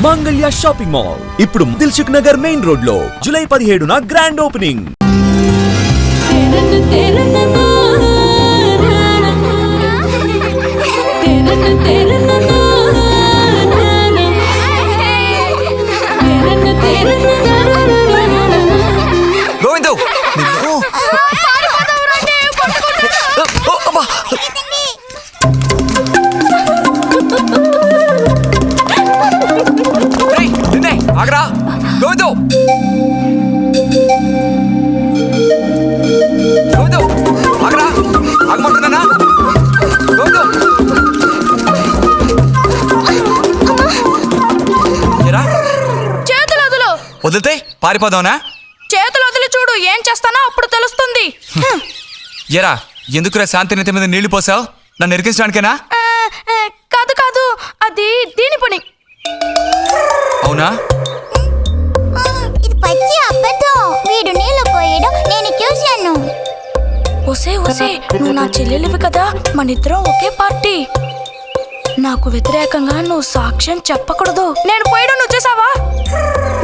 మాంగళ్య shopping mall ఇప్పుడు Dilsukh Nagar main road లో జూలై 17న గ్రాండ్ ఓపెనింగ్. ఆగరా గోవిందు గోవిందు ఆగరా ఆగమంటున్నానా గోవిందు ఎరా చేతులు వదులు. వదిలితే పారిపోదావునా? చేతులు వదిలి చూడు, ఏం చేస్తానో అప్పుడు తెలుస్తుంది. ఎరా ఎందుకురా శాంతినిత మీద నీళ్లు పోసావు? నన్ను ఎరికించడానికేనా? కాదు కాదు, అది దీని పని. అవునా? ఇది పచ్చి అబద్ధం. వీడు నీళ్లు పోయడం నేను చూశాను. ఒసే ఒసే, నువ్వు నా చెల్లెలివి కదా, మనిద్దరం ఒకే పార్టీ. నాకు వ్యతిరేకంగా నువ్వు సాక్ష్యం చెప్పకూడదు. నేను పోయడం నువ్వు చేసావా?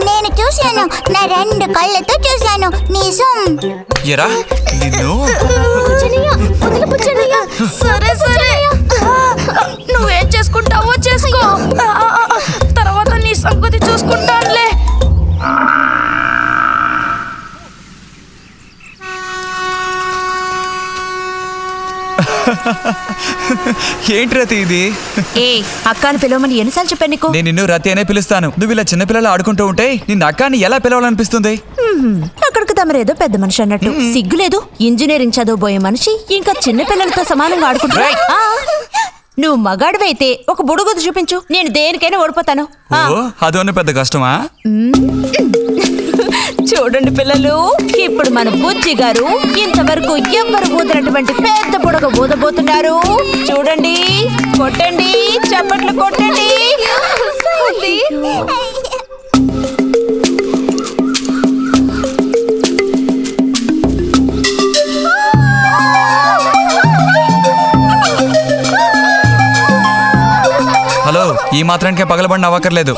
నేను చూశాను, నా 2 కళ్ళతో చూశాను. నిజం. ఎరా నిన్ను సరే సరే, నువ్వేం చేసుకుంటావో చేసుకో, తర్వాత నీ సంగతి చూసుకుంటానులే. ఏంటి రతి ఇది? ఏ అక్కని పిలవమని ఎన్నిసార్లు చెప్పాను నీకు? నేను నిన్ను రతి అనే పిలుస్తాను. నువ్వు ఇలా చిన్నపిల్లలు ఆడుకుంటూ ఉంటే నిన్ను అక్కాని ఎలా పిలవాలనిపిస్తుంది? అక్కడికి తమరేదో పెద్ద మనిషి అన్నట్టు. సిగ్గులేదు? ఇంజనీరింగ్ చదవబోయే మనిషి ఇంకా చిన్న పిల్లలతో సమానంగా ఆడుకుంటా. నువ్వు మగాడివైతే ఒక బుడుగుద్దు చూపించు, నేను దేనికైనా ఓడిపోతాను. అదోనే పెద్ద కష్టమా? చూడండి పిల్లలు, ఇప్పుడు మన బుజ్జి గారు ఇంతవరకు ఎవ్వరు ఊదినటువంటి పెద్ద బుడగ ఊదబోతున్నారు. చూడండి, కొట్టండి, చప్పట్లు కొట్టండి. హలో, ఈ మాత్రానికే పగలబడిన అవ్వకర్లేదు.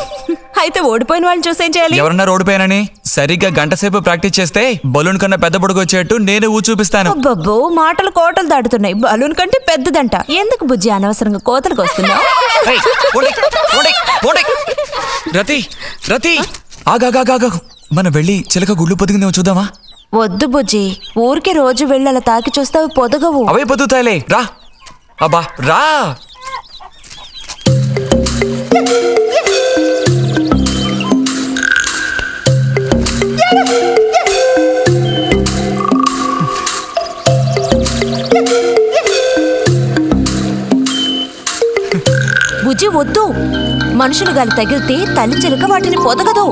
అయితే ఓడిపోయిన వాళ్ళని చూసేం చేయాలి? ఎవరన్నా ఓడిపోయానని సరిగ్గా గంట సేపు ప్రాక్టీస్ చేస్తే బలూన్ కన్నా పెద్ద బుడుగు వచ్చేట్టు నేనే ఊ చూపిస్తాను. అబ్బబ్బో, మాటలు కోటలు దాటుతున్నాయి. బలూన్ కంటే పెద్దదంట. ఎందుకు బుజ్జి అనవసరంగా కోతలకు వస్తున్నావు? రతి రతి ఆగాగాగా, మనం వెళ్ళి చిలక గుళ్ళు పొదిగిందేమో చూద్దామా? వద్దు బుజ్జి, ఊరికి రోజు వెళ్ళి అలా తాకి చూస్తావు, పొదగవు. అవే పొద్దుతాయిలే, రా. అబ్బా రా. బుజ్జి వద్దు, మనుషులు గాలి తగిలితే తల్లి చిలుక వాటిని పొదగదు.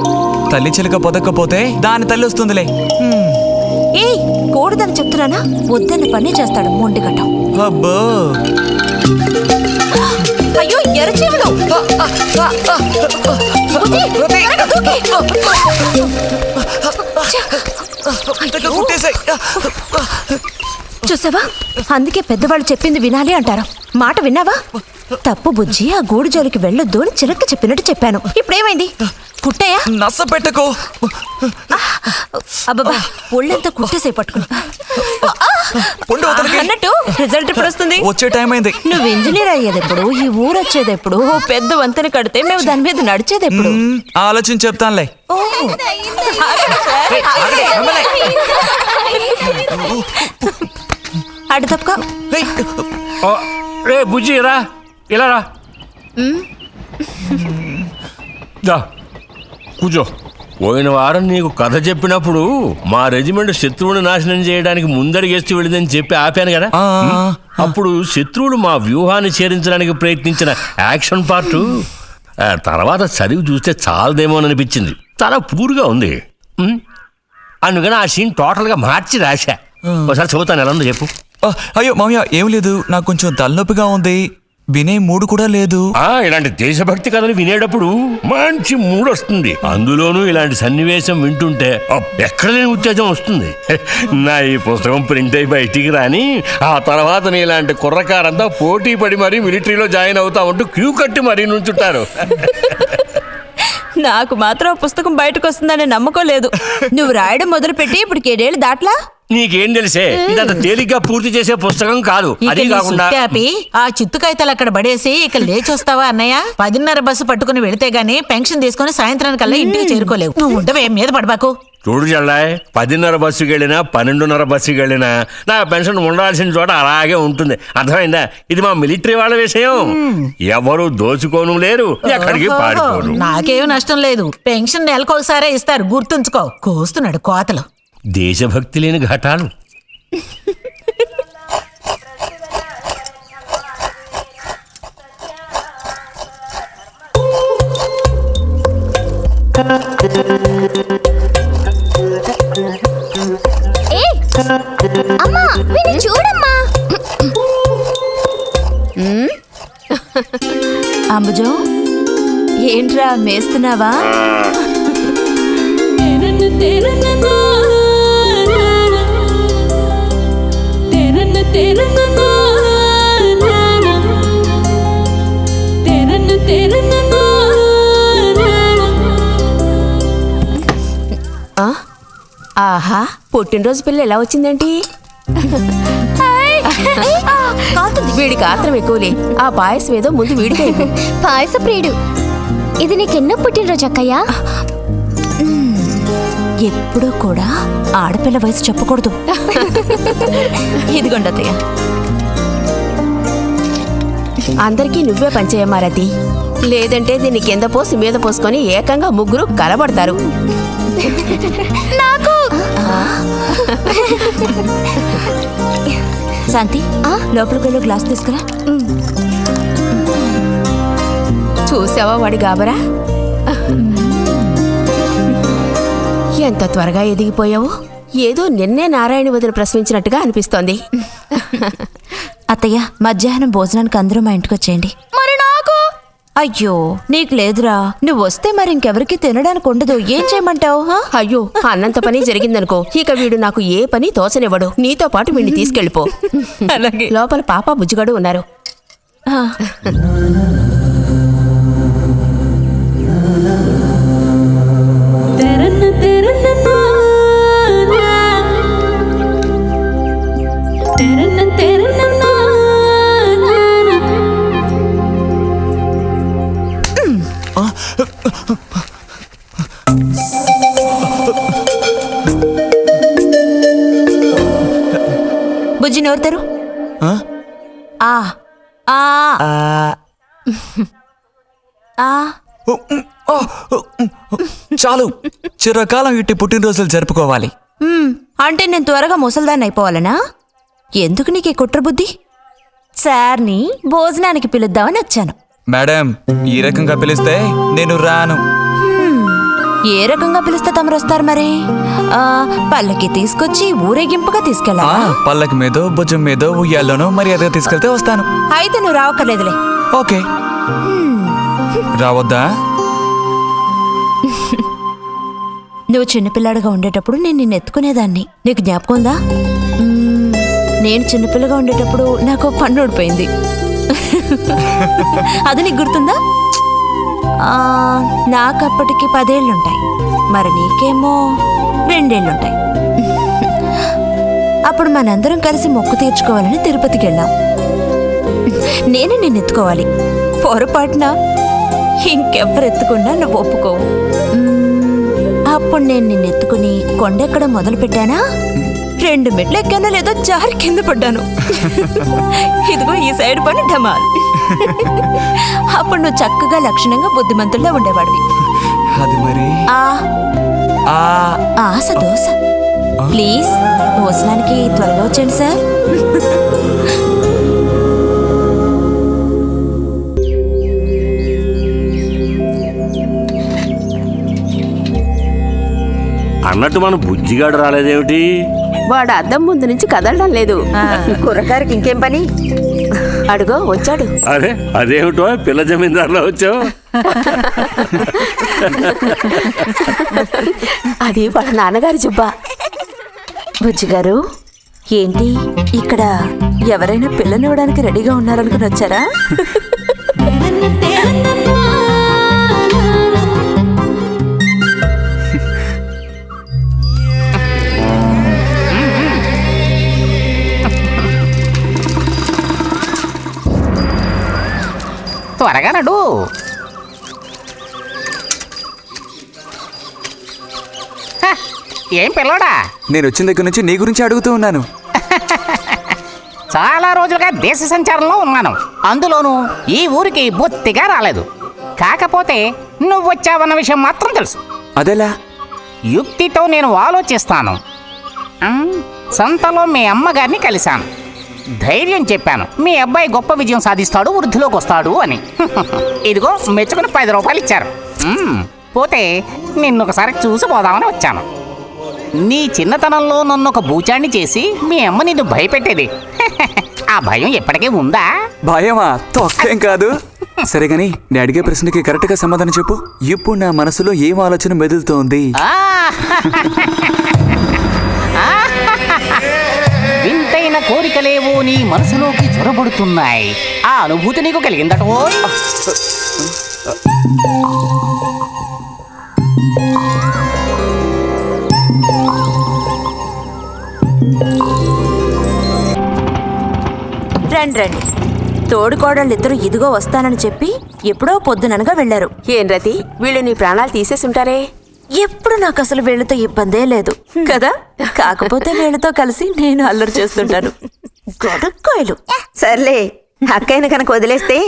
తల్లి చిలక పొదక్కపోతే దాని తల్లి వస్తుందిలే. ఏయ్, కూడదని చెప్తున్నానా? వద్దన్న పని చేస్తాడు మొండిగట్టం. అబ్బో, అయ్యో ఎర్రచీమలు! బుజ్జి, త్వరగా దూకి. చూసావా, అందుకే పెద్దవాళ్ళు చెప్పింది వినాలి అంటారు. మాట విన్నావా? తప్పు బుజ్జి, ఆ గూడు జోలికి వెళ్ళొద్దు అని చిలక చెప్పినట్టు చెప్పాను. ఇప్పుడేమైంది? కుట్టాయా? నస పెట్టకు. అబ్బబ్బా, ఒళ్ళంతా కుట్టేసే పట్టుకుని అన్నట్టు రిజల్ట్ ఇప్పుడు వస్తుంది. వచ్చే టైం అయింది. నువ్వు ఇంజనీర్ అయ్యేది ఎప్పుడు? ఈ ఊరు వచ్చేది ఎప్పుడు? ఓ పెద్ద వంతెన కడితే మేము దాని మీద నడిచేది ఎప్పుడు? ఆలోచించి చెప్తానులే. అడు తప్పక రే బుజ్జి, రా ఇలా రా. కూర్చో. పోయిన వారం నీకు కథ చెప్పినప్పుడు మా రెజిమెంట్ శత్రువుని నాశనం చేయడానికి ముందడిగేస్తూ వెళ్ళిందని చెప్పి ఆపాను కదా. అప్పుడు శత్రువులు మా వ్యూహాన్ని చేరించడానికి ప్రయత్నించిన యాక్షన్ పార్ట్ తర్వాత చదివి చూస్తే చాలదేమో అనిపించింది. చాలా పూర్గా ఉంది. అందుకని ఆ సీన్ టోటల్గా మార్చి రాశా. ఒకసారి చదువుతాను, ఎలా ఉందో చెప్పు. అయ్యో మామయ్య, ఏం లేదు, నాకు కొంచెం తలనొప్పిగా ఉంది. వినే మూడు కూడా లేదు. ఇలాంటి దేశభక్తి కథలు వినేటప్పుడు మంచి మూడ్ వస్తుంది. అందులోనూ ఇలాంటి సన్నివేశం వింటుంటే ఎక్కడ లేని ఉత్తేజం వస్తుంది. నా ఈ పుస్తకం ప్రింట్ అయి బయటికి రాని ఆ తర్వాత నీ ఇలాంటి కుర్రకారంతా పోటీ పడి మరీ మిలిటరీలో జాయిన్ అవుతా ఉంటూ క్యూ కట్టి మరీ నుంచుంటారు. నాకు మాత్రం ఆ పుస్తకం బయటకు వస్తుందనే నమ్మకం లేదు. నువ్వు రాయడం మొదలుపెట్టి ఇప్పుడు 7 దాట్లా. నీకేం తెలిసే ఇదంత తేలిగ్గా పూర్తి చేసే పుస్తకం కాదు. అది కాకుండా ఆ చిత్తు కాగితాలు అక్కడ పడేసి ఇక లేచొస్తావా అన్నయ్య? 10:30 బస్సు పట్టుకుని వెళితే గానీ పెన్షన్ తీసుకుని సాయంత్రానికల్లా ఇంటికి చేరుకోలేవు. నువ్వు ఉండవే మీద పడబాకు. చూడు జల్లాయ్, 10:30 బస్సుకి వెళ్ళినా 12:30 బస్సుకి వెళ్ళినా నా పెన్షన్ ఉండాల్సిన చోట అలాగే ఉంటుంది. అర్థమైందా? ఇది మా మిలిటరీ వాళ్ళ విషయం. ఎవరు దోచుకోను లేరు, ఎక్కడికి పారిపోరు. నాకేం నష్టం లేదు. పెన్షన్ నెలకొకసారే ఇస్తారు, గుర్తుంచుకో. కోస్తున్నాడు కోతలు. దేశభక్తి లేని ఘటాలు. అమ్మా వీడిని చూడమ్మా. అంబుజం, ఏంట్రా మేస్తున్నావా? ఆహా, పుట్టినరోజు పిల్ల ఎలా వచ్చిందేంటి? వీడికి ఆత్రం ఎక్కువలే. ఆ పాయసం ఏదో ముందు వీడికి పాయస ప్రియుడు. ఇది నీకెన్నో పుట్టినరోజు అక్కయ్యా? ఎప్పుడూ కూడా ఆడపిల్ల వయసు చెప్పకూడదు. ఇదిగోండి అత్తయ్య. అందరికీ నువ్వే పంచేయమ్మా రతి. లేదంటే దీన్ని కింద పోసి మీద పోసుకొని ఏకంగా ముగ్గురు కలబడతారు. నాకు శాంతి, లోపలికి వెళ్ళి గ్లాస్ తీసుకురా. చూసావా వాడి గాబరా? ఎంత త్వరగా ఎదిగిపోయావు. ఏదో నిన్నే నారాయణ వదిన ప్రసవించినట్టుగా అనిపిస్తోంది. అత్తయ్య, మధ్యాహ్నం భోజనానికి అందరూ మా ఇంటికి వచ్చేయండి. మరి నాకు? అయ్యో, నీకు లేదురా. నువ్వు వస్తే మరి ఇంకెవరికి తినడానికి ఉండదు. ఏం చేయమంటావు? అయ్యో, అన్నంత పని జరిగిందనుకో, ఇక వీడు నాకు ఏ పని తోచనివ్వడు. నీతో పాటు వీడిని తీసుకెళ్ళిపో. లోపల పాప బుజ్జిగాడు ఉన్నారు. బుజ్జి నోరుతారు. చాలు, చిరకాలం ఇట్టి పుట్టినరోజులు జరుపుకోవాలి. అంటే నేను త్వరగా ముసల్దాన్ని అయిపోవాలనా? ఎందుకు నీకు ఈ కుట్ర బుద్ధి? సార్ని భోజనానికి పిలుద్దామని వచ్చాను. మేడం, ఈ రకంగా పిలిస్తే నేను రాను. ఏ రకంగా పిలిస్తే తమరు వస్తారు మరి? పల్లకి తీసుకొచ్చి ఊరేగింపుగా తీసుకెళ్ళా? పల్లకి మీదో భుజం మీదో ఉయ్యాల్లోనో మర్యాదగా తీసుకెళ్తే వస్తాను. అయితే నువ్వు రావక్కర్లేదులే. ఓకే, రావద్దా? నువ్వు చిన్నపిల్లాడిగా ఉండేటప్పుడు నేను నిన్ను ఎత్తుకునేదాన్ని. నీకు జ్ఞాపకం ఉందా? నేను చిన్నపిల్లగా ఉండేటప్పుడు నాకు పన్ను ఊడిపోయింది. అది నీకు గుర్తుందా? నాకు అప్పటికి 10 ఏళ్ళుంటాయి. మరి నీకేమో 2 ఏళ్ళుంటాయి. అప్పుడు మనందరం కలిసి మొక్కు తీర్చుకోవాలని తిరుపతికి వెళ్ళాం. నేనే నిన్ను ఎత్తుకోవాలి. పొరపాటున ఇంకెవ్వరు ఎత్తుకున్నా నువ్వు ఒప్పుకోవు. అప్పుడు నేను నిన్ను ఎత్తుకుని కొండెక్కడం మొదలు పెట్టానా, 2 మెట్లు ఎక్కానో లేదో జారి కింద పడ్డాను. ఇదిగో ఈ సైడ్ పని ఢమాల్. అప్పుడు నువ్వు చక్కగా లక్షణంగా బుద్ధిమంతుల్లో ఉండేవాడివి. అది మరి ఆశ దోశ. ప్లీజ్ భోజనానికి త్వరగా వచ్చేయండి సార్. అన్నట్టు మన బుజ్జిగాడు రాలేదేమిటి? వాడు అద్దం ముందు నుంచి కదలడం లేదు. కుర్రకారికి ఇంకేం పని? అడుగో వచ్చాడు. అరే అదేమిటో పిల్ల జమీందారులో వచ్చావు? అది వాళ్ళ నాన్నగారి జుబ్బా. బుజ్జిగారు, ఏంటి ఇక్కడ ఎవరైనా పిల్లనివ్వడానికి రెడీగా ఉన్నారనుకుని వచ్చారా? త్వరగా నడు. హ, ఏం పిల్లోడా, నేను వచ్చిన దగ్గర నుంచి నీ గురించి అడుగుతూ ఉన్నాను. చాలా రోజులుగా దేశ సంచారంలో ఉన్నాను. అందులోనూ ఈ ఊరికి బొత్తిగా రాలేదు. కాకపోతే నువ్వు వచ్చావన్న విషయం మాత్రం తెలుసు. అదెలా? యుక్తితో నేను ఆలోచిస్తాను. సంతలో మీ అమ్మగారిని కలిశాను. ధైర్యం చెప్పాను, మీ అబ్బాయి గొప్ప విజయం సాధిస్తాడు, వృద్ధిలోకి వస్తాడు అని. ఇదిగో మెచ్చుకుని 10 రూపాయలు ఇచ్చారు. పోతే నిన్నొకసారి చూసి పోదామని వచ్చాను. నీ చిన్నతనంలో నన్ను ఒక బూచాన్ని చేసి మీ అమ్మ నిన్ను భయపెట్టేది. ఆ భయం ఎప్పటికీ ఉందా? భయమా? తొక్కేం కాదు. సరే గాని నేను అడిగే ప్రశ్నకి కరెక్ట్ గా సమాధానం చెప్పు. ఇప్పుడు నా మనసులో ఏం ఆలోచన మెదులుతోంది? వింతైన కోరికలేవో నీ మనసులోకి చొరబడుతున్నాయి. ఆ అనుభూతి నీకు కలిగిందటో? రండి రండి. తోడుకోడళ్ళిద్దరూ ఇదిగో వస్తానని చెప్పి ఎప్పుడో పొద్దుననగా వెళ్లారు. ఏం రతి, వీళ్ళు నీ ప్రాణాలు తీసేసుంటారే. ఎప్పుడు నాకు అసలు వీళ్ళతో ఇబ్బందే లేదు కదా. కాకపోతే వీళ్ళతో కలిసి నేను అల్లరి చేస్తుంటాను. గొడక్కాయలు. సర్లే, అక్కయ్యన కనుక వదిలేస్తే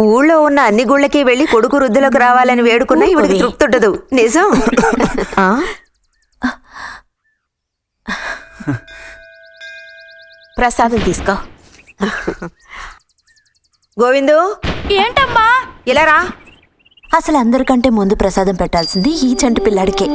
ఊళ్ళో ఉన్న అన్ని గుళ్ళకి వెళ్లి కొడుకు వృద్ధిలోకి రావాలని వేడుకున్నా ఇవిడికి తృప్తుండదు. నిజం. ప్రసాదం తీసుకో. గోవిందు, ఏంటమ్మా? ఇలా రా. అసలు అందరికంటే ముందు ప్రసాదం పెట్టాల్సింది ఈ చంటి పిల్లాడికే.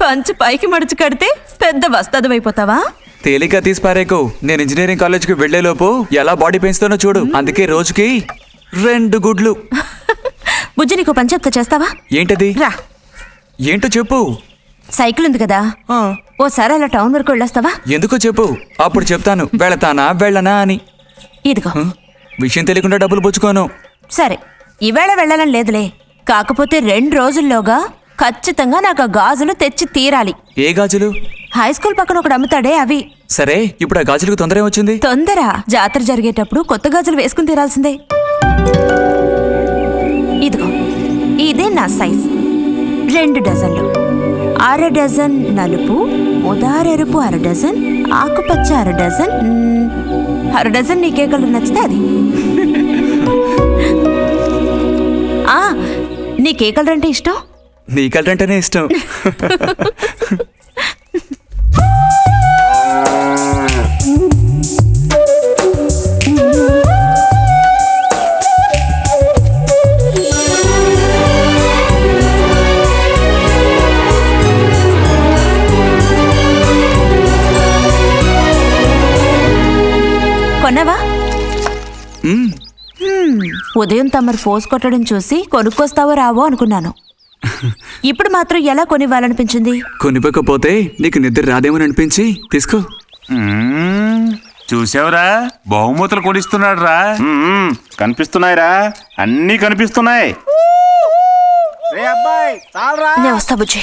పంచు పైకి మడుచు కడితే పెద్ద వస్తాదమైపోతావా? తేలిక తీసి పారేకు. నేను ఇంజనీరింగ్ కాలేజ్కి వెళ్లేలోపు ఎలా బాడీ పెంచుతానో చూడు. అందుకే రోజుకి 2 గుడ్లు. బుజ్జి, నీకు పని చెప్తా, చేస్తావా? ఏంటది? రా. ఏంటో చెప్పు. సైకిల్ ఉంది కదా, ఓసారి అలా టౌన్ వరకు వెళ్ళొస్తావా? ఎందుకో చెప్పు, అప్పుడు చెప్తాను వెళతానా వెళ్ళనా అని. ఇదిగో. విషయం తెలియకుండా డబ్బులు పుచ్చుకోను. సరే, ఈవేళ వెళ్ళాలని లేదులే. కాకపోతే 2 రోజుల్లోగా ఖచ్చితంగా నాకు ఆ గాజులు తెచ్చి తీరాలి. ఏ గాజులు? హై స్కూల్ పక్కన ఒకడు అమ్ముతాడే అవి. సరే, ఇప్పుడు ఆ గాజులకు తొందర ఏమొచ్చింది? తొందర జాతర జరిగేటప్పుడు కొత్త గాజులు వేసుకుని తీరాల్సిందే. ఇదిగో, ఇదే నా సైజ్. 2 డజన్లు. 1/2 డజన్ నలుపు, ఉదారెరుపు 1/2 డజన్, ఆకుపచ్చ 1/2 డజన్. 1/2 డజన్ నీకే కలర్ నచ్చితే అది. నీకే కలర్ అంటే ఇష్టం? నీ కలర్ అంటేనే ఇష్టం. కొన్నావా? ఉదయం తమరు ఫోర్స్ కొట్టడం చూసి కొనుక్కొస్తావో రావో అనుకున్నాను. ఇప్పుడు మాత్రం ఎలా కొనివ్వాలనిపించింది? కొనివ్వకపోతే నీకు నిద్ర రాదేమని అనిపించి తీసుకో. చూసావురా, బహుమతులు కొనిస్తున్నాడు రా. కనిపిస్తున్నాయిరా, అన్నీ కనిపిస్తున్నాయి. అబ్బాయి చాలరా. నేను వస్తా బుజ్జి.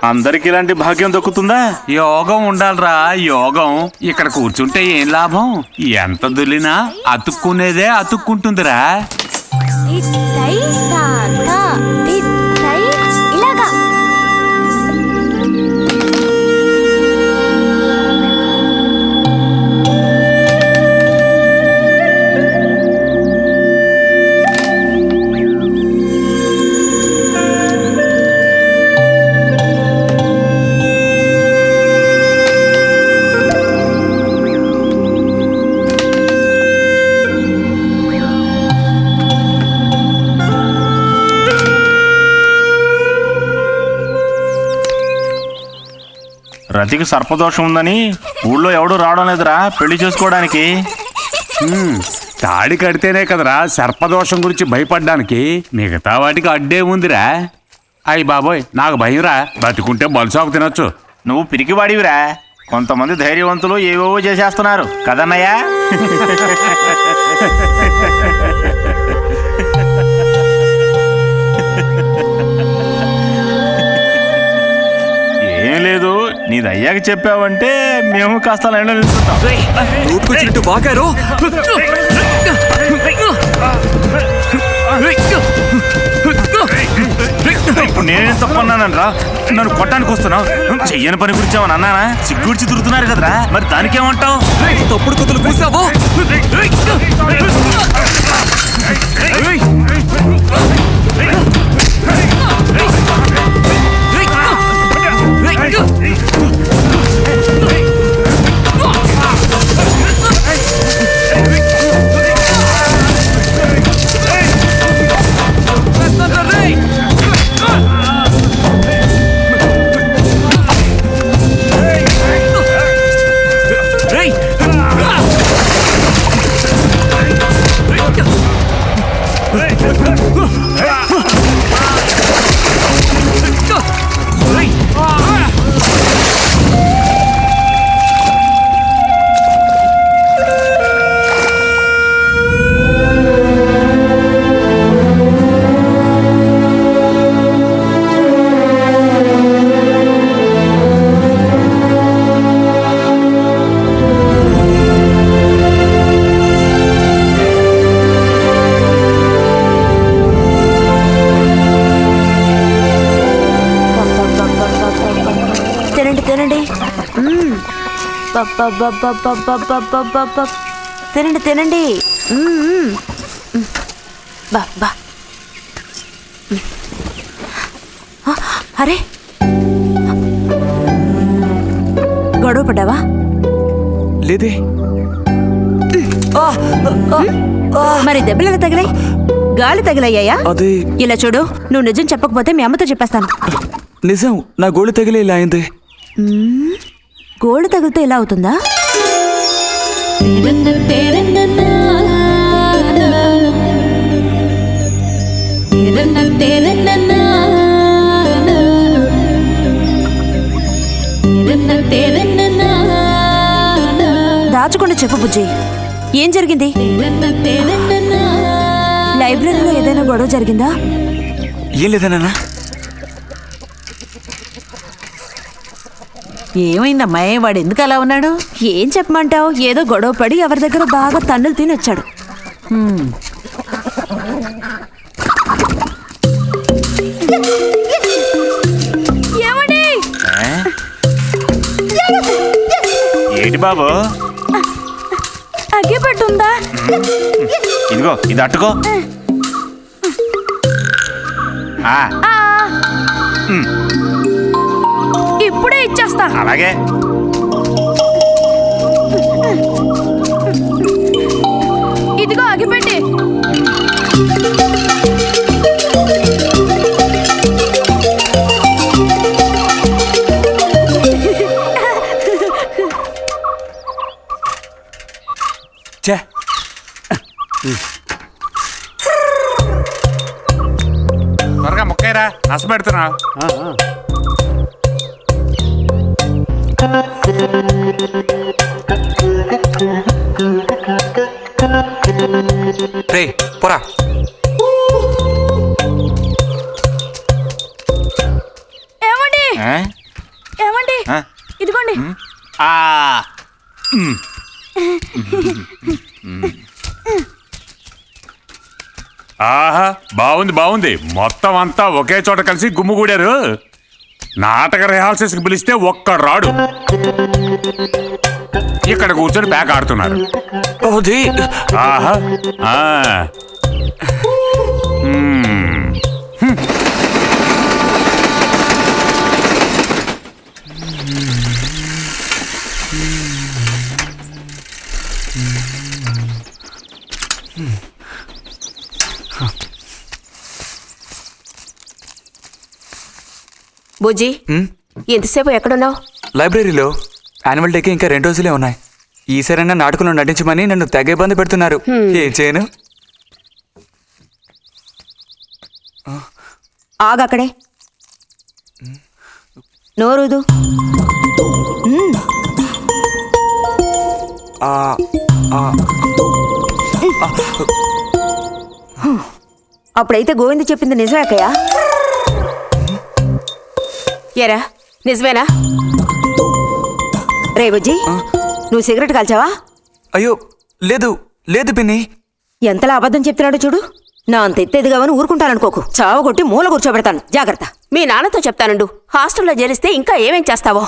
అందరికి ఇలాంటి భాగ్యం దక్కుతుందా? యోగం ఉండాలిరా, యోగం. ఇక్కడ కూర్చుంటే ఏం లాభం? ఎంత దులినా అతుక్కునేదే అతుక్కుంటుందిరా. ఇలాగా రతికి సర్పదోషం ఉందని ఊళ్ళో ఎవడు రావడం లేదురా పెళ్లి చేసుకోవడానికి. తాడి కడితేనే కదరా సర్పదోషం గురించి భయపడ్డానికి, మిగతా వాటికి అడ్డే ఉందిరా. అయ్యి బాబోయ్, నాకు భయంరా. బతికుంటే బలుసాకు తినొచ్చు. నువ్వు పిరికివాడివిరా. కొంతమంది ధైర్యవంతులు ఏవేవో చేసేస్తున్నారు కదన్నయ్యా. ఏం లేదు, నీది అయ్యాక చెప్పావంటే మేము కాస్త లైన్లో నిలుస్తుంటాం. నోటుకొచ్చినట్టు బాగారు. ఇప్పుడు నేనేం తప్పన్నానరా? నన్ను కొట్టడానికి వస్తున్నావు. చెయ్యని పని గురించి ఏమన్నా అన్నానా? సిగ్గుడిచి తిరుగుతున్నారు కదరా, మరి దానికేమంటావు? తప్పుడు కుతులు కూసావో. తినండి తినండి. అరే గొడవ పడ్డావా? లేదే. మరి దెబ్బలు ఎలా తగిలాయి? గాలి తగిలయ్యాయా? అదే. ఇలా చూడు, నువ్వు నిజం చెప్పకపోతే మీ అమ్మతో చెప్పేస్తాను. నిజం, నా గోళ్ళు తగిలే ఇలా అయింది. గోళ్ళు తగిలితే ఇలా అవుతుందా? దాచకుండా చెప్పు బుజ్జి, ఏం జరిగింది? లైబ్రరీలో ఏదైనా గొడవ జరిగిందా? ఏం లేదన్నా. ఏమైందమ్మా? వాడు ఎందుకు అలా ఉన్నాడు? ఏం చెప్పమంటావు, ఏదో గొడవ పడి ఎవరి దగ్గర బాగా తన్నులు తిని వచ్చాడు. ఏంటి బాబు? అగ్గిపెట్టుందా? ఇదిగో ఇది అట్టుకో. ఇప్పుడే ఇచ్చేస్తా. అలాగే. ఇదిగో అగ్గిపెట్టి. త్వరగా ముక్కైరా, నష్టపెడుతున్నా. రే పోరా. ఏమండి ఏమండి ఇదిగోండి. ఆహా బాగుంది బాగుంది. మొత్తం అంతా ఒకే చోట కలిసి గుమ్ముగూడారు. నాటక రిహార్సల్స్కి పిలిస్తే ఒక్క రాడు. ఇక్కడ కూర్చొని ప్యాక్ ఆడుతున్నారు. ఆహా ఆ. బుజ్జి ఎంతసేపు ఎక్కడున్నావు? లైబ్రరీలో. యాన్యువల్ డేకి ఇంకా 2 రోజులే ఉన్నాయి. ఈసారైనా నాటకంలో నటించమని నన్ను తెగ ఇబ్బంది పెడుతున్నారు. ఏం చేయను? ఆగక్కడే నోరుదు. అప్పుడైతే గోవింద చెప్పింది నిజమేకయ్యా? ఎరా నిజమేనా? రే బుజ్జి, నువ్వు సిగరెట్ కాల్చావా? అయ్యో లేదు లేదు పిన్ని. ఎంతలా అబద్ధం చెప్తున్నాడో చూడు. నా అంత ఎత్తేదిగావని ఊరుకుంటాననుకోకు. చావగొట్టి మూల కూర్చోబెడతాను. జాగ్రత్త. మీ నాన్నతో చెప్తానుండు. హాస్టల్లో చేరిస్తే ఇంకా ఏమేం చేస్తావో.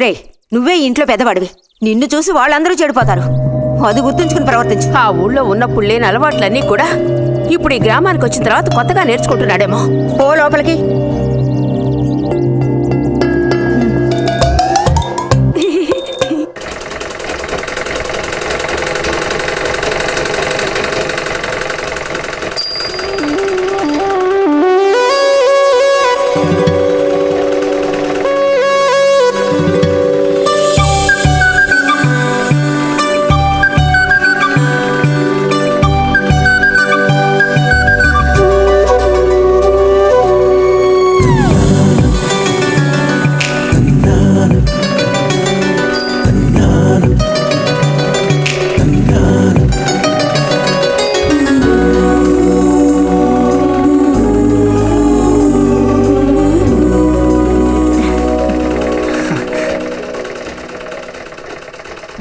రే నువ్వే ఇంట్లో పెద్దవాడివి. నిన్ను చూసి వాళ్ళందరూ చెడిపోతారు. అది గుర్తుంచుకుని ప్రవర్తించు. ఆ ఊళ్ళో ఉన్నప్పుడు లేని అలవాట్లన్నీ కూడా ఇప్పుడు ఈ గ్రామానికి వచ్చిన తర్వాత కొత్తగా నేర్చుకుంటున్నాడేమో. ఓ లోపలికి.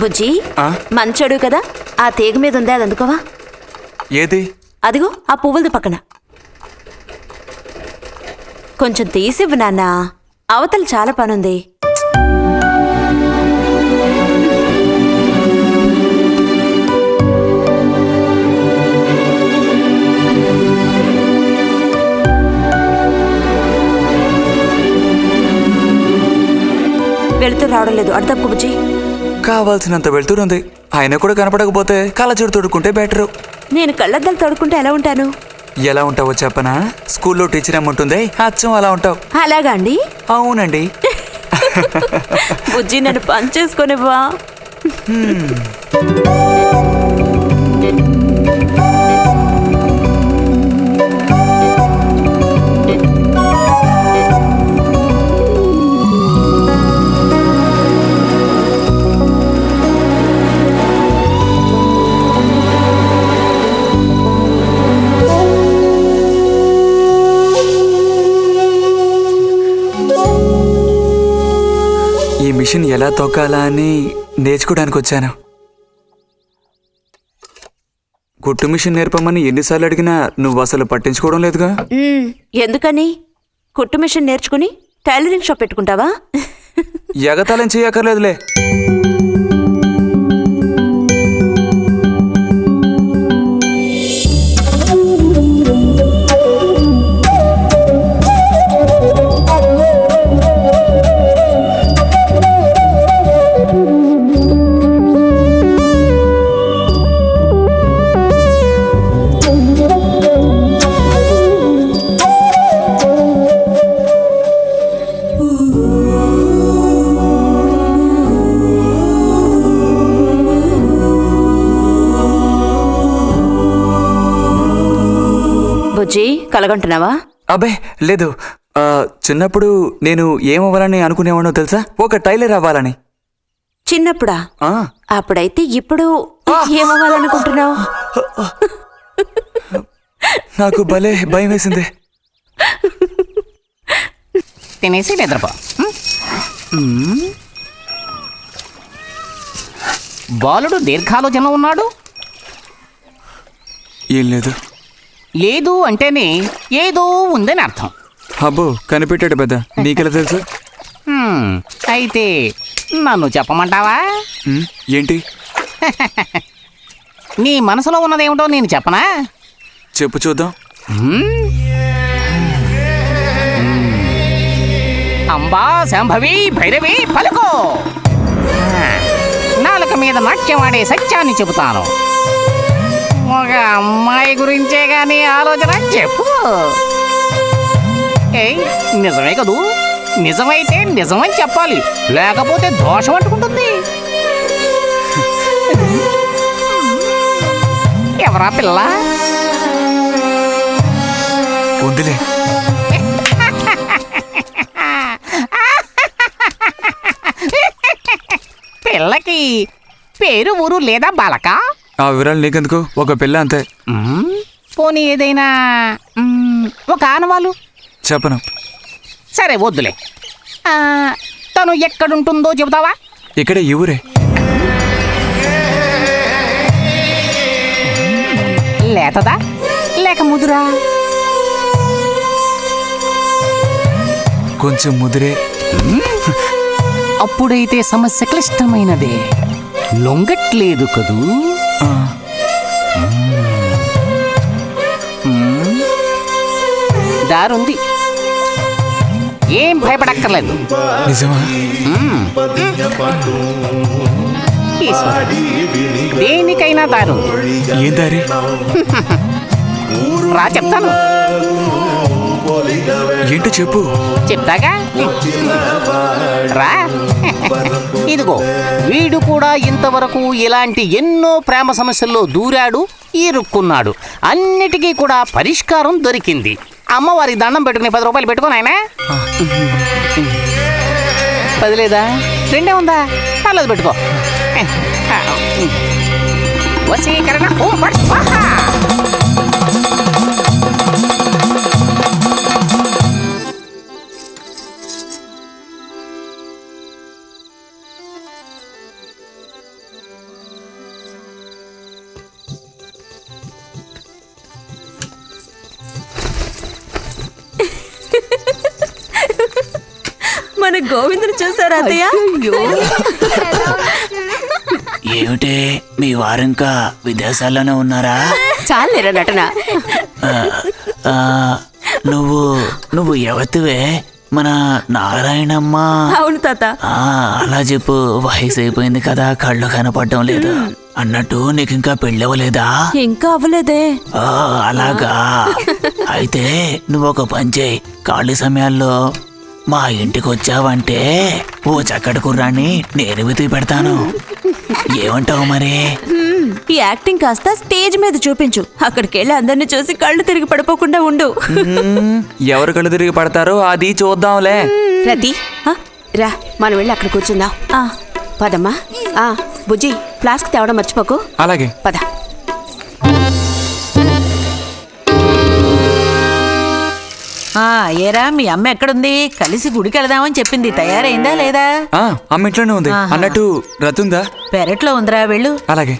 బుజ్జి మంచోడు కదా, ఆ తీగ మీద ఉంది, అది అందుకోవా? ఏది? అదిగో ఆ పువ్వులది పక్కన. కొంచెం తీసివ్వు నాన్న, అవతల చాలా పనుంది. వెళుతూ రావడం లేదు, అటు తప్పుకు బుజ్జి. కావాల్సినంత వెళ్తురుంది. ఆయన కూడా కనపడకపోతే కళ్ళజోడు తొడుక్కుంటే బెటరు. నేను కళ్ళద్దాలు తొడుక్కుంటే ఎలా ఉంటాను? ఎలా ఉంటావో చెప్పనా? స్కూల్లో టీచర్ ఏముంటుంది, అచ్చం అలా ఉంటావు. అలాగా అండి? అవునండి. బుజ్జి నన్ను పని చేసుకునివ్వా? ఈ మిషన్ ఎలా తొక్కాలా అని నేర్చుకోవడానికి వచ్చాను. కుట్టు మిషన్ నేర్పమని ఎన్నిసార్లు అడిగినా నువ్వు అసలు పట్టించుకోవడం లేదుగా. ఎందుకని? కుట్టు మిషన్ నేర్చుకుని టైలరింగ్ షాప్ పెట్టుకుంటావా? ఎగతాళం చేయక్కర్లేదులే. బుజ్జి కలగంటున్నావా? అబ్బే లేదు, చిన్నప్పుడు నేను ఏమవ్వాలని అనుకునేవాడో తెలుసా? ఒక టైలర్ అవ్వాలని. చిన్నప్పుడా? ఆ, అప్పుడైతే ఇప్పుడు ఏమవ్వాలనుకుంటున్నావు? నాకు భలే భయం వేసింది. తినేసి నిద్రపో. బాలుడు దీర్ఘాలోచనలో ఉన్నాడు. ఏం లేదు. లేదు అంటేనే ఏదో ఉందని అర్థం. అబ్బో కనిపెట్టాడు పెద్ద. నీకెలా తెలుసు? అయితే నన్ను చెప్పమంటావా? ఏంటి? నీ మనసులో ఉన్నదేమిటో నేను చెప్పనా? చెప్పు చూద్దాం. అంబా శాంభవి భైరవి పలుకో. నాలుక మీద నాట్యం ఆడే సత్యాన్ని చెబుతాను. ఒక అమ్మాయి గురించే గానీ ఆలోచన చెప్పు. ఏయ్ నిజమే కదూ? నిజమైతే నిజమని చెప్పాలి, లేకపోతే దోషం అంటుకుంటుంది. ఎవరా పిల్ల? వద్దులే. పిల్లకి పేరు ఊరు లేదా బాలక? ఆ వివరాలు నీకెందుకు? ఒక పిల్ల అంతే. పోనీ ఏదైనా ఒక ఆనవాలు? చెప్పను. సరే వద్దులే. తను ఎక్కడుంటుందో చెబుతావా? ఇక్కడ ఈ ఊరే. లేతదా లేక ముదురా? కొంచెం ముదిరే. అప్పుడైతే సమస్య క్లిష్టమైనదే. లొంగట్లేదు కదూ? దారుంది, ఏం భయపడక్కర్లేదు. నిజమా? దేనికైనా దారుంది. ఏం దారి? రా చెప్తాను. ఏంటో చెప్పు. చెప్తాగా రా. ఇదిగో వీడు కూడా ఇంతవరకు ఇలాంటి ఎన్నో ప్రేమ సమస్యల్లో దూరాడు, ఇరుక్కున్నాడు. అన్నిటికీ కూడా పరిష్కారం దొరికింది. అమ్మవారికి దండం పెట్టుకుని 10 రూపాయలు పెట్టుకుని ఆయన 10 లేదా 2 ఉందా? పర్లేదు పెట్టుకో. వశీకరణ ఓం ఫట్ స్వాహ. మన గోవిందుని చూసారా అత్తయ్య? ఏమిటే మీ వారింకా విదేశాల్లోనే ఉన్నారా? చాలేరా నటన. నువ్వు ఎవతివే? మన నారాయణమ్మ? అవును తాత. అలా చెప్పు. వయసు అయిపోయింది కదా, కళ్ళు కనపడడం లేదు. అన్నట్టు నీకు ఇంకా పెళ్ళవలేదా? ఇంకా అవ్వలేదే. అలాగా. అయితే నువ్వు ఒక పని చేయి. ఖాళీ సమయాల్లో మా ఇంటికి వచ్చావంటే ఓ చక్కటి కుర్రాన్ని నేను వెతికి పెడతాను. ఏమంటావు మరి? ఈ యాక్టింగ్ కాస్త స్టేజ్ మీద చూపించు. అక్కడికి వెళ్ళి అందరిని చూసి కళ్ళు తిరిగి పడిపోకుండా ఉండు. ఎవరు కళ్ళు తిరిగి పడతారో అది చూద్దాంలే. రతి రా, మనం వెళ్ళి అక్కడ కూర్చుందాం. పదమ్మా. బుజ్జి ఫ్లాస్క్ తేవడం మర్చిపోకు. అలాగే. పద. ఏరా మీ అమ్మ ఎక్కడుంది? కలిసి గుడికి వెళదామని చెప్పింది. తయారైందా లేదా? అమ్మ ఇంట్లోనే ఉంది. అన్నట్టు రతుందా? పెరట్లో ఉందిరా, వెళ్ళు. అలాగే.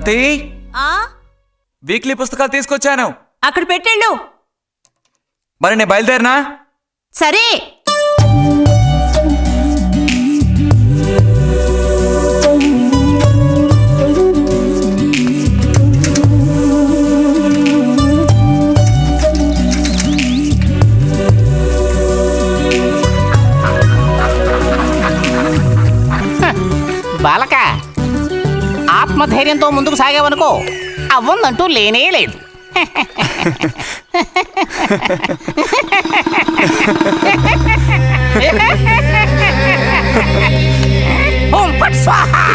రతి వీక్లీ పుస్తకాలు తీసుకొచ్చాను. అక్కడ పెట్టేళ్ళు. మరి నేను బయలుదేరినా? సరే. బాలక, ఆత్మధైర్యంతో ముందుకు సాగావనుకో, అవ్వందంటూ లేనే లేదు. ఓం ఫట్ స్వాహా.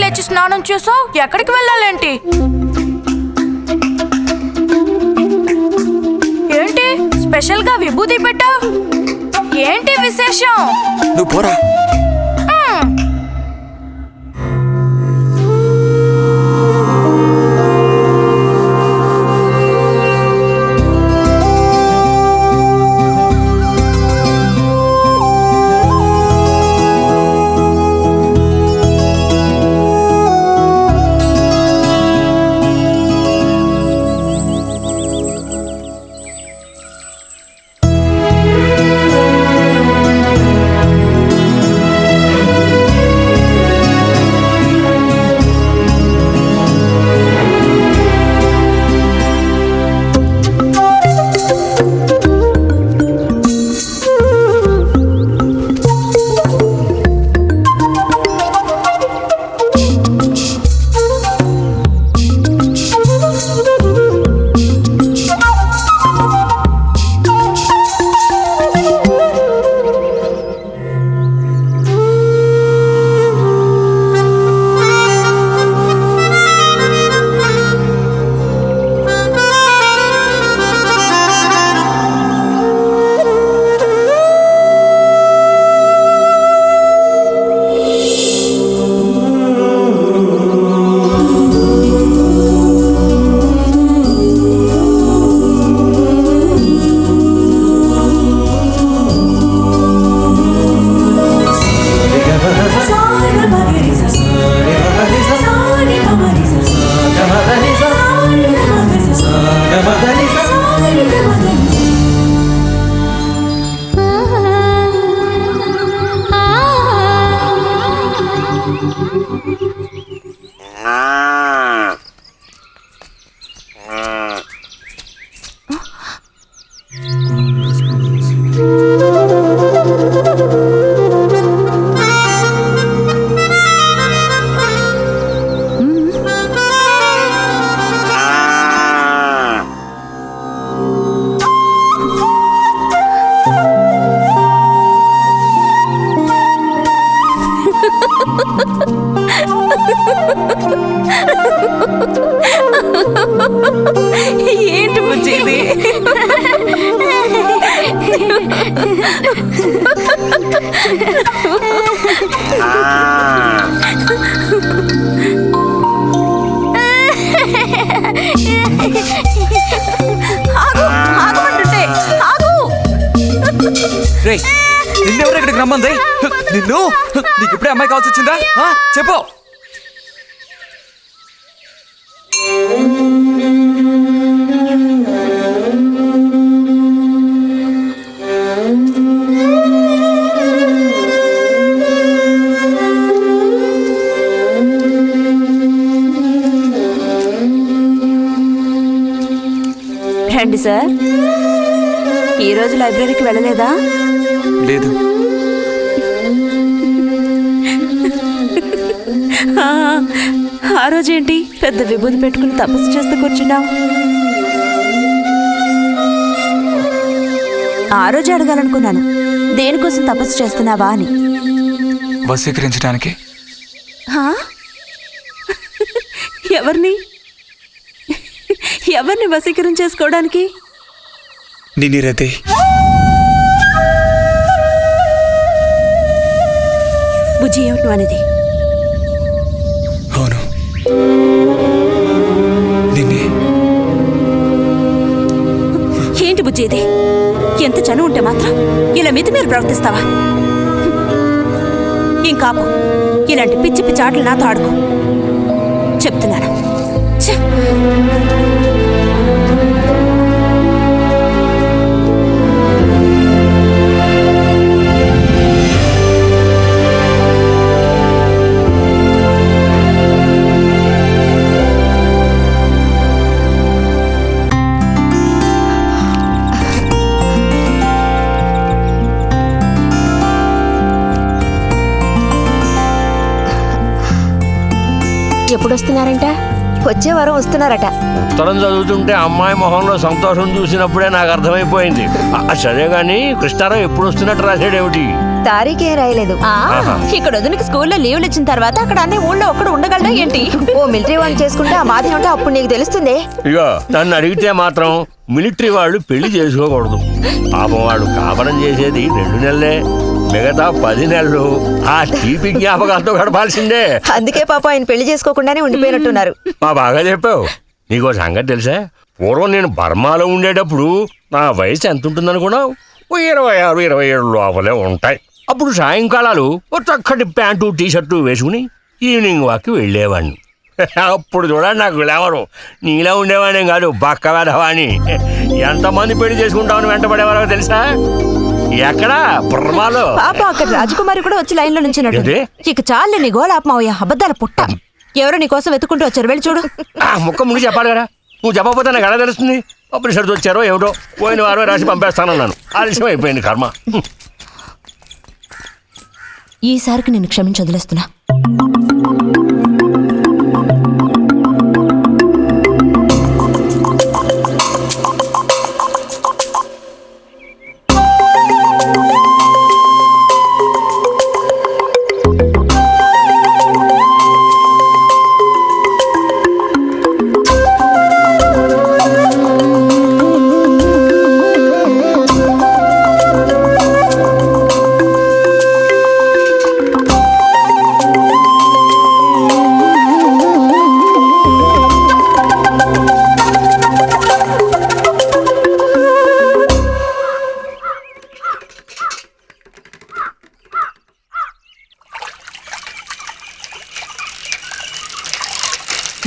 లేచి స్నానం చేసావు, ఎక్కడికి వెళ్ళాలేంటి? ఏంటి స్పెషల్ గా విభూతి పెట్టావు? ఏంటి విశేషం? నువ్వు పోరా. ఏంటి బుజ్జిది? నిన్నెవరు ఇక్కడికి రమ్మంది? నిన్ను నీకు ఇప్పుడే అమ్మాయి కావాల్సి వచ్చిందా? చెప్పు. రండి సార్. ఈరోజు లైబ్రరీకి వెళ్ళలేదా? లేదు. ఆ రోజేంటి పెద్ద విభూతి పెట్టుకుని తపస్సు చేస్తూ కూర్చున్నావు? ఆ రోజు అడగాలనుకున్నాను, దేనికోసం తపస్సు చేస్తున్నావా అని. వశీకరించడానికి. ఎవరిని వశీకరం చేసుకోవడానికి? నిన్ను రతి. బుజ్జి, ఏమిటి అనేది? అవును, నిన్నే. ఏంటి బుజ్జి ఇది? ఎంత చనువు ఉంటే మాత్రం ఇలా మితిమీరి ప్రవర్తిస్తావా? ఇంకాపు, ఇలాంటి పిచ్చి పిచ్చి ఆటలు నాతో ఆడుకో చెప్తున్నాను. ఛే! ఎప్పుడు వస్తున్నారంట? వచ్చే వారం వస్తున్నారట. ఉత్తరం చదువుతుంటే అమ్మాయి మొహంలో సంతోషం చూసినప్పుడే నాకు అర్థమైపోయింది. సరే గాని కృష్ణారావు ఎప్పుడు వస్తున్నట్టు రాశాడేమిటి? తారీఖే రాయలేదు. ఇక్కడ వదినకి స్కూల్లో లీవ్లు ఇచ్చిన తర్వాత అక్కడ అన్నీ ఊళ్ళో ఒక్కడు ఉండగలడా ఏంటి? ఓ మిలిటరీ వాళ్ళు చేసుకుంటే ఆ బాధ ఉంటే అప్పుడు నీకు తెలుస్తుంది. ఇగో నన్ను అడిగితే మాత్రం మిలిటరీ వాళ్ళు పెళ్లి చేసుకోకూడదు. పాపం వాడు కాపురం చేసేది 2 నెలలే, మిగతా 10 నెలలు ఆ తీపి జ్ఞాపకాలతో గడపాల్సిందే. అందుకే పాప ఆయన పెళ్లి చేసుకోకుండానే ఉండిపోయినట్టున్నారు. మా బాగా చెప్పావు. నీకో సంగతి తెలుసా? పూర్వం నేను బర్మాలో ఉండేటప్పుడు నా వయసు ఎంత ఉంటుందనుకున్నావు? 26, 27 లోపలే ఉంటాయి. అప్పుడు సాయంకాలాలు ఒక చక్కటి ప్యాంటు టీషర్టు వేసుకుని ఈవినింగ్ వాక్కి వెళ్ళేవాడిని. అప్పుడు చూడండి నాకు గ్లామరు. నీలా ఉండేవాడిని కాదు, బక్క వేధవాణి. ఎంతమంది పెళ్లి చేసుకుంటామని వెంటబడేవారో తెలుసా? ఎక్కడా? బర్మాలో. పాప అక్కడ రాజకుమారి కూడా వచ్చి లైన్లో నుంచినట్టు. ఇక చాలు నీ గోలాపమావయ్య, అబద్ధాల పుట్ట. ఎవరో నీ కోసం వెతుకుంటూ వచ్చారు, వెళ్ళి చూడు. ముక్క ముందు చెప్పాలి కదా, నువ్వు చెప్పకపోతే నాకు ఎలా తెలుస్తుంది? రిసల్ట్ వచ్చారో ఏమిటో, పోయిన వారమే రాసి పంపేస్తానన్నాను. ఆలస్యం అయిపోయింది కర్మ. ఈసారికి నేను క్షమించి వదిలేస్తున్నా.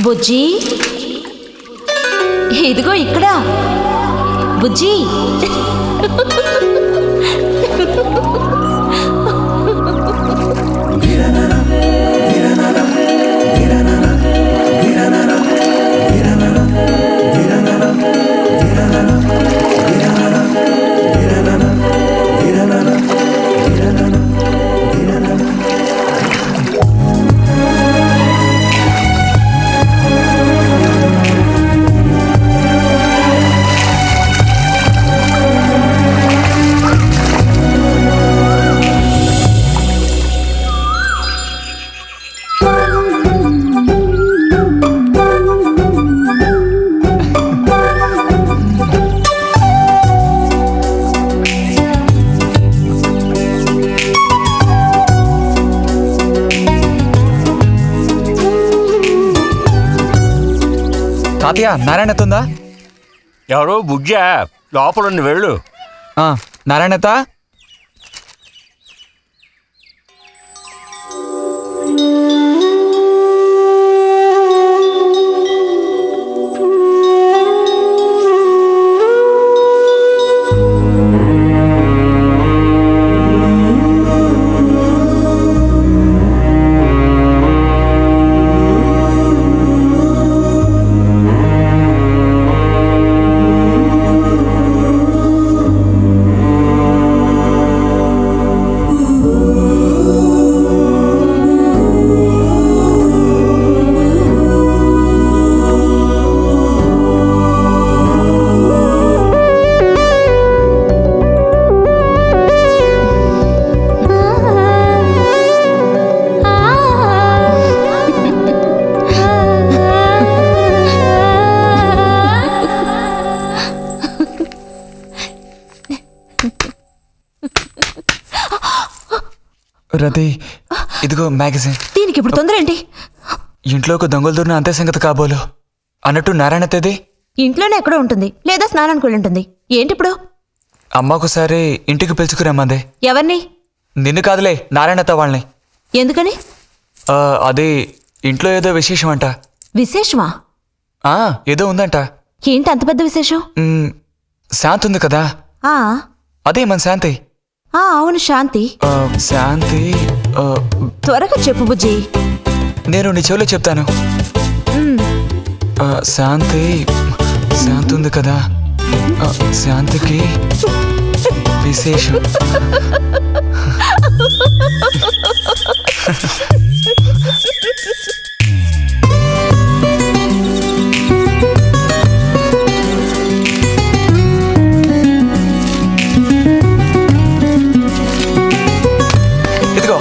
బుజ్జి, ఇదిగో ఇక్కడ. బుజ్జి, తాతయ్య, నారాయణతుందా? ఎవరు? బుజ్జా లోపల వెళ్ళు. నారాయణత, రతి ఇదిగో మ్యాగజైన్. దీనికి ఇప్పుడు తొందర ఏంటి? ఇంట్లో ఒక దొంగలు దూరిన అంతే సంగతి కాబోలు అన్నట్టు నారాయణ తేది ఇంట్లోనే ఎక్కడో ఉంటుంది, లేదా స్నానానికి వెళ్ళి ఉంటుంది. ఏంటి ఇప్పుడు? అమ్మకోసారి ఇంటికి పిలుచుకురమ్మందే. ఎవరిని? నిన్ను కాదులే, నారాయణత వాళ్ళని. ఎందుకని? అది ఇంట్లో ఏదో విశేషం అంట. విశేషమా? ఏదో ఉందంట. ఏంటి అంత పెద్ద విశేషం? శాంతి ఉంది కదా, ఆ అదే మన శాంతి. అవును, శాంతి. శాంతి త్వరగా చెప్పు బుజ్జి. నేను నీ చెవిలో చెప్తాను. శాంతి శాంతి ఉంది కదా, శాంతికి విశేషం. ఇదిగో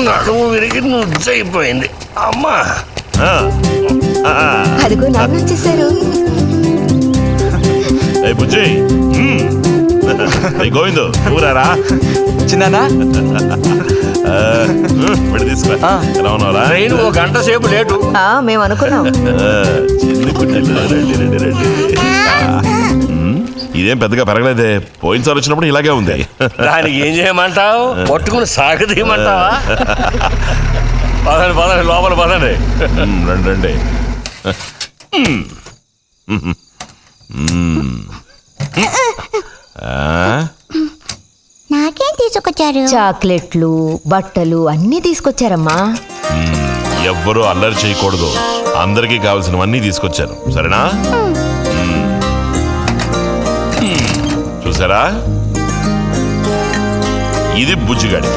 నడుము విరిగి నుజ్జైపోయింది అమ్మా. అదిగో నాన్న వచ్చేసారు. బుజ్జి గోవిందు ఊరారా చిన్నానా వెళ్ళి తీసుకురా. ఎలా ఉన్నారా? ట్రైన్ 1 గంట సేపు లేటు. మేము అనుకున్నాం. చిన్ని కుట్టెలు రండి రండి రండి. ఇదేం పెద్దగా పెరగలేదే, పోయినసారి వచ్చినప్పుడు ఇలాగే ఉంది. దానికి ఏం చేయమంటావు? పట్టుకుని సాగదీయమంటావా? పదండి పదండి, లోపల పదండి. రండి రండి. నాకేం తీసుకొచ్చారు? చాక్లెట్లు, బట్టలు అన్నీ తీసుకొచ్చారమ్మా. ఎవ్వరూ అల్లరి చేయకూడదు, అందరికీ కావాల్సినవన్నీ తీసుకొచ్చాను, సరేనా? చూసారా, ఇది బుజ్జిగాడి.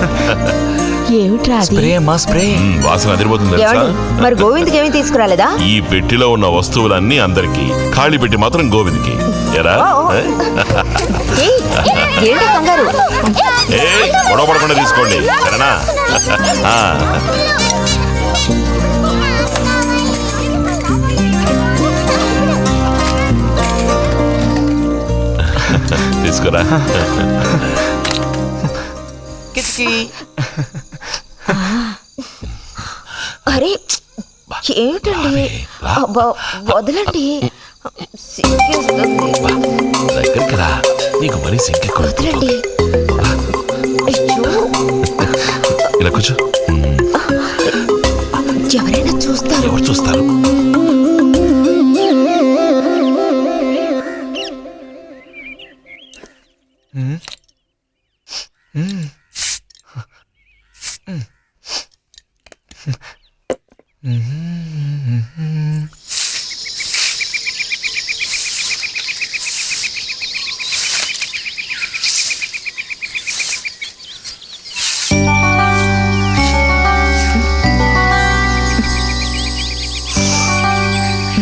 ఏమిట్రా అది? స్ప్రే అమ్మా, స్ప్రే. వాసన అదిరిపోతుంది తెలుసా? మరి గోవింద్కి ఏమీ తీసుకురాలేదా? ఈ పెట్టిలో ఉన్న వస్తువులన్నీ అందరికి, ఖాళీ పెట్టి మాత్రం గోవింద్కి. ఎరా ఏంటి కంగారు? గొడవ పడకుండా తీసుకోండి, సరేనా? తీసుకురా. అరే ఏమిటండి, వదలండి. దగ్గరికి రా, నీకు మరీ సిగ్గెక్కువ. వదలండి. ఇలా కూర్చో. ఎవరైనా చూస్తారు. ఎవరు చూస్తారు?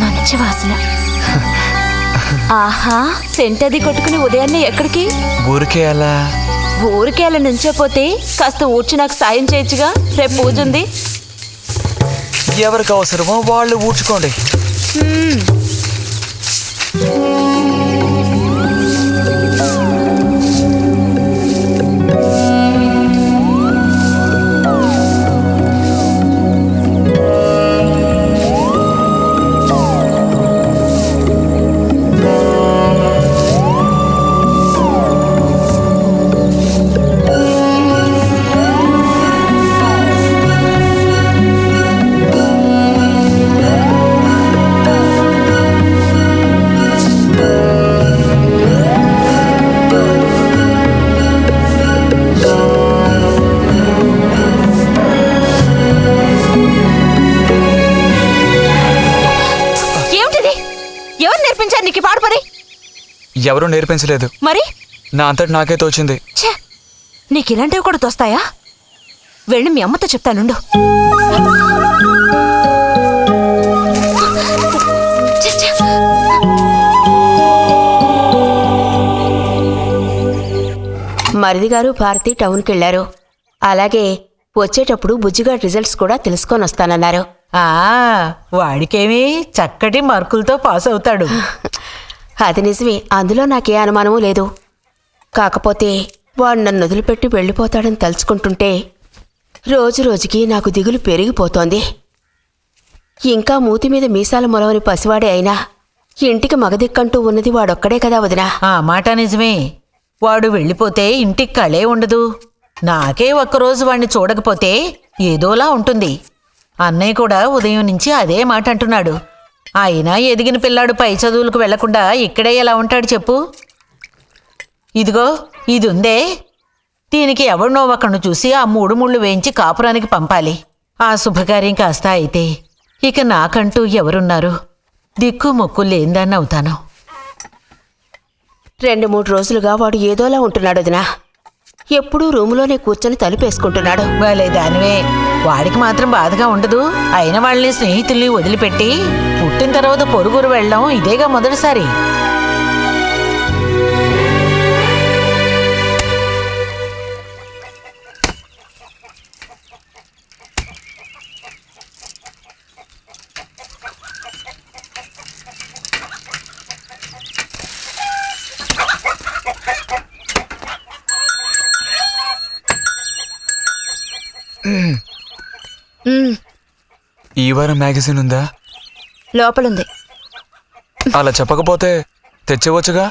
మంచి వాసన. ఆహా, సెంట్ అది కొట్టుకుని ఉదయాన్నే ఎక్కడికి? ఊరికే అలా. ఊరికే అలా నుంచోపోతే కాస్త ఊడ్చి నాకు సాయం చేయొచ్చుగా, రేపు పూజ ఉంది. ఎవరికి అవసరమో వాళ్ళు ఊడ్చుకోండి. ఎవరూ నేర్పించలేదు, మరి నా అంతటి నాకే తోచింది. ఛే, నీకు ఇలాంటివి కూడా తోస్తాయా? వెళ్ళి మీ అమ్మతో చెప్తానుండు. మరిది గారు భారతి టౌన్కి వెళ్లారు. అలాగే వచ్చేటప్పుడు బుజ్జిగాడి రిజల్ట్స్ కూడా తెలుసుకొని వస్తానన్నారు. వాడికేమీ చక్కటి మార్కులతో పాస్ అవుతాడు. అది నిజమే, అందులో నాకే అనుమానమూ లేదు. కాకపోతే వాడు నన్ను వదిలిపెట్టి వెళ్ళిపోతాడని తలుచుకుంటుంటే రోజు రోజుకి నాకు దిగులు పెరిగిపోతోంది. ఇంకా మూతి మీద మీసాల మొలవని పసివాడే అయినా ఇంటికి మగదిక్కంటూ ఉన్నది వాడొక్కడే కదా వదినా. ఆ మాట నిజమే. వాడు వెళ్ళిపోతే ఇంటికి కళే ఉండదు. నాకే ఒక్కరోజు వాణ్ణి చూడకపోతే ఏదోలా ఉంటుంది. అన్నయ్య కూడా ఉదయం నుంచి అదే మాట అంటున్నాడు. అయినా ఎదిగిన పిల్లాడు పై చదువులకు వెళ్లకుండా ఇక్కడే ఎలా ఉంటాడు చెప్పు? ఇదిగో ఇది ఉందే, దీనికి ఎవరినో ఒకరిని చూసి ఆ 3 ముళ్ళు వేయించి కాపురానికి పంపాలి. ఆ శుభకార్యం కాస్త అయితే ఇక నాకంటూ ఎవరున్నారు? దిక్కు మొక్కు లేందాన్ని అవుతాను. 2-3 రోజులుగా వాడు ఏదోలా ఉంటున్నాడు వదినా. ఎప్పుడూ రూములోనే కూర్చొని తలుపేసుకుంటున్నాడు. వాళ్ళే దానివే, వాడికి మాత్రం బాధగా ఉండదు. అయిన వాళ్ళని స్నేహితుల్ని వదిలిపెట్టి పుట్టిన తర్వాత పొరుగురు వెళ్ళడం ఇదేగా మొదటిసారి. ఈ వారం మ్యాగజైన్ ఉందా? లోపలుంది. అలా చెప్పకపోతే తెచ్చేవచ్చుగా.